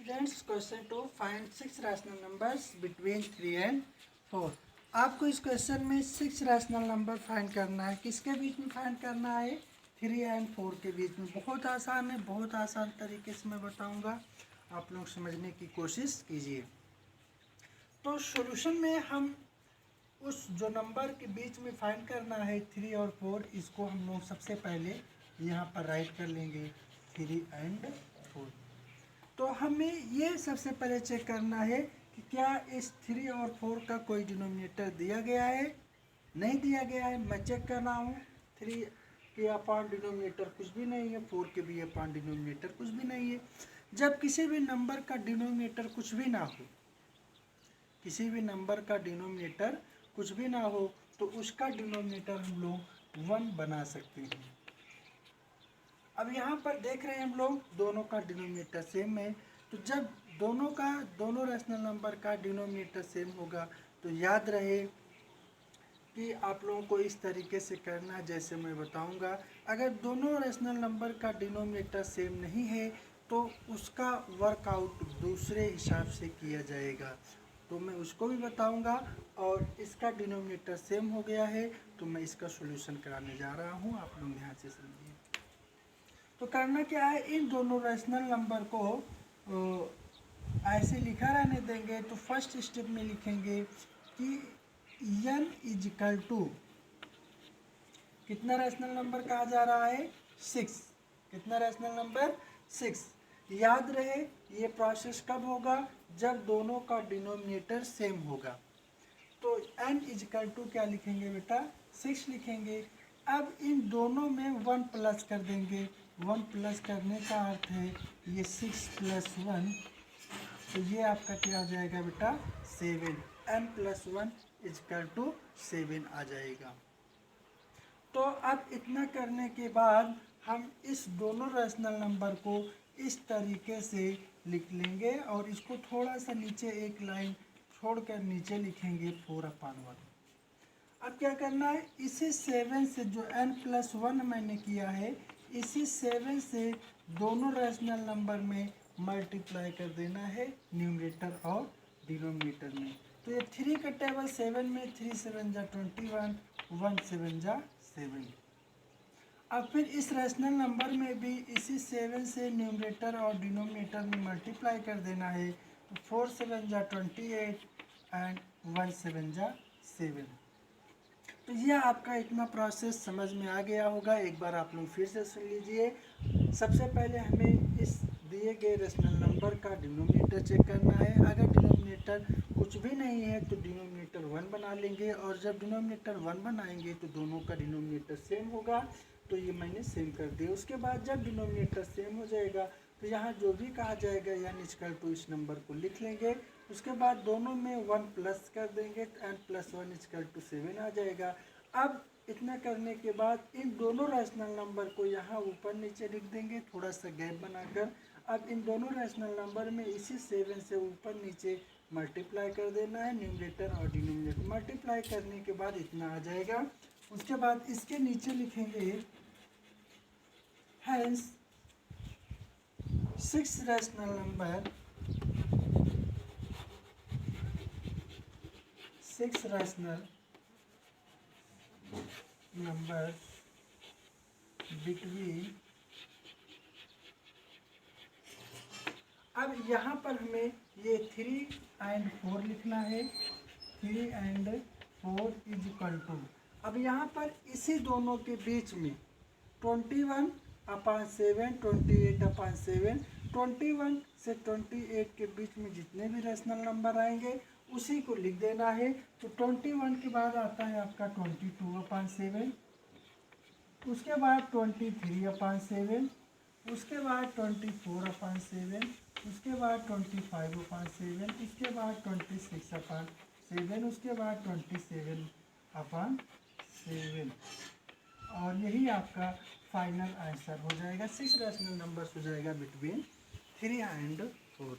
Students, question to find 6 rational numbers between 3 and 4। आपको इस question में 6 रैशनल नंबर फाइंड करना है। किसके बीच में फाइंड करना है? 3 एंड 4 के बीच में। बहुत आसान है, बहुत आसान तरीके से मैं बताऊंगा, आप लोग समझने की कोशिश कीजिए। तो सॉल्यूशन में हम उस जो नंबर के बीच में फाइंड करना है 3 और 4, इसको हम लोग सबसे पहले यहाँ पर राइट कर लेंगे 3 एंड 4। तो हमें ये सबसे पहले चेक करना है कि क्या इस 3 और 4 का कोई डिनोमिनेटर दिया गया है, नहीं दिया गया है। मैं चेक कर रहा हूँ, 3 के अपान डिनोमिनेटर कुछ भी नहीं है, 4 के भी अपान डिनोमिनेटर कुछ भी नहीं है। जब किसी भी नंबर का डिनोमिनेटर कुछ भी ना हो, किसी भी नंबर का डिनोमिनेटर कुछ भी ना हो, तो उसका डिनोमिनेटर हम लोग 1 बना सकते हैं। अब यहाँ पर देख रहे हैं हम लोग दोनों का डिनोमिनेटर सेम है, तो जब दोनों रैशनल नंबर का डिनोमिनेटर सेम होगा तो याद रहे कि आप लोगों को इस तरीके से करना जैसे मैं बताऊंगा। अगर दोनों रैशनल नंबर का डिनोमिनेटर सेम नहीं है तो उसका वर्कआउट दूसरे हिसाब से किया जाएगा, तो मैं उसको भी बताऊंगा। और इसका डिनोमिनेटर सेम हो गया है तो मैं इसका सॉल्यूशन कराने जा रहा हूँ, आप लोग ध्यान से समझिए। तो करना क्या है, इन दोनों रैशनल नंबर को ऐसे लिखा रहने देंगे। तो फर्स्ट स्टेप में लिखेंगे कि n इजिकल टू कितना रैशनल नंबर कहा जा रहा है, 6। कितना रैशनल नंबर, 6। याद रहे ये प्रोसेस कब होगा, जब दोनों का डिनोमिनेटर सेम होगा। तो n इजिकल टू क्या लिखेंगे बेटा, 6 लिखेंगे। अब इन दोनों में 1 प्लस कर देंगे। 1 प्लस करने का अर्थ है ये 6 प्लस 1, तो ये आपका क्या आ जाएगा बेटा, 7। n प्लस 1 इजिकल टू 7 आ जाएगा। तो अब इतना करने के बाद हम इस दोनों रैशनल नंबर को इस तरीके से लिख लेंगे और इसको थोड़ा सा नीचे एक लाइन छोड़कर नीचे लिखेंगे 4/1। अब क्या करना है, इसी 7 से जो n प्लस 1 मैंने किया है, इसी 7 से दोनों रैशनल नंबर में मल्टीप्लाई कर देना है न्यूमरेटर और डिनोमिनेटर में। तो ये 3 का टेबल 7 में 3 7 जा 21, 1 7 जा 7। अब फिर इस रैशनल नंबर में भी इसी 7 से न्यूमरेटर और डिनोमिनेटर में मल्टीप्लाई कर देना है। तो 4 7 जा 28 एंड 1 7 जा 7। तो यह आपका इतना प्रोसेस समझ में आ गया होगा। एक बार आप लोग फिर से सुन लीजिए। सबसे पहले हमें इस दिए गए रैशनल नंबर का डिनोमिनेटर चेक करना है। अगर डिनोमिनेटर कुछ भी नहीं है तो डिनोमिनेटर 1 बना लेंगे, और जब डिनोमिनेटर 1 बनाएंगे तो दोनों का डिनोमिनेटर सेम होगा, तो ये मैंने सेम कर दिया। उसके बाद जब डिनोमिनेटर सेम हो जाएगा तो यहाँ जो भी कहा जाएगा n इक्वल टू इस नंबर को लिख लेंगे। उसके बाद दोनों में 1 प्लस कर देंगे, n प्लस 1 इक्वल टू 7 आ जाएगा। अब इतना करने के बाद इन दोनों रैशनल नंबर को यहाँ ऊपर नीचे लिख देंगे, थोड़ा सा गैप बनाकर। अब इन दोनों रैशनल नंबर में इसी 7 से ऊपर नीचे मल्टीप्लाई कर देना है, न्यूमरेटर और डिनोमिनेटर। मल्टीप्लाई करने के बाद इतना आ जाएगा। उसके बाद इसके नीचे लिखेंगे hence 6 rational number, 6 rational number between. अब यहाँ पर हमें ये 3 एंड 4 लिखना है। 3 एंड 4 इज इक्वल टू, अब यहाँ पर इसी दोनों के बीच में 21/7, 28/7, 21 से 28 के बीच में जितने भी रैशनल नंबर आएंगे उसी को लिख देना है। तो 21 के बाद आता है आपका 22/7, उसके बाद 23/7, उसके बाद 24/7, उसके बाद 25/7, उसके बाद 26/7, उसके बाद 27/7, और यही आपका फाइनल आंसर हो जाएगा। 6 रैशनल नंबर्स हो जाएगा बिटवीन 3 एंड 4।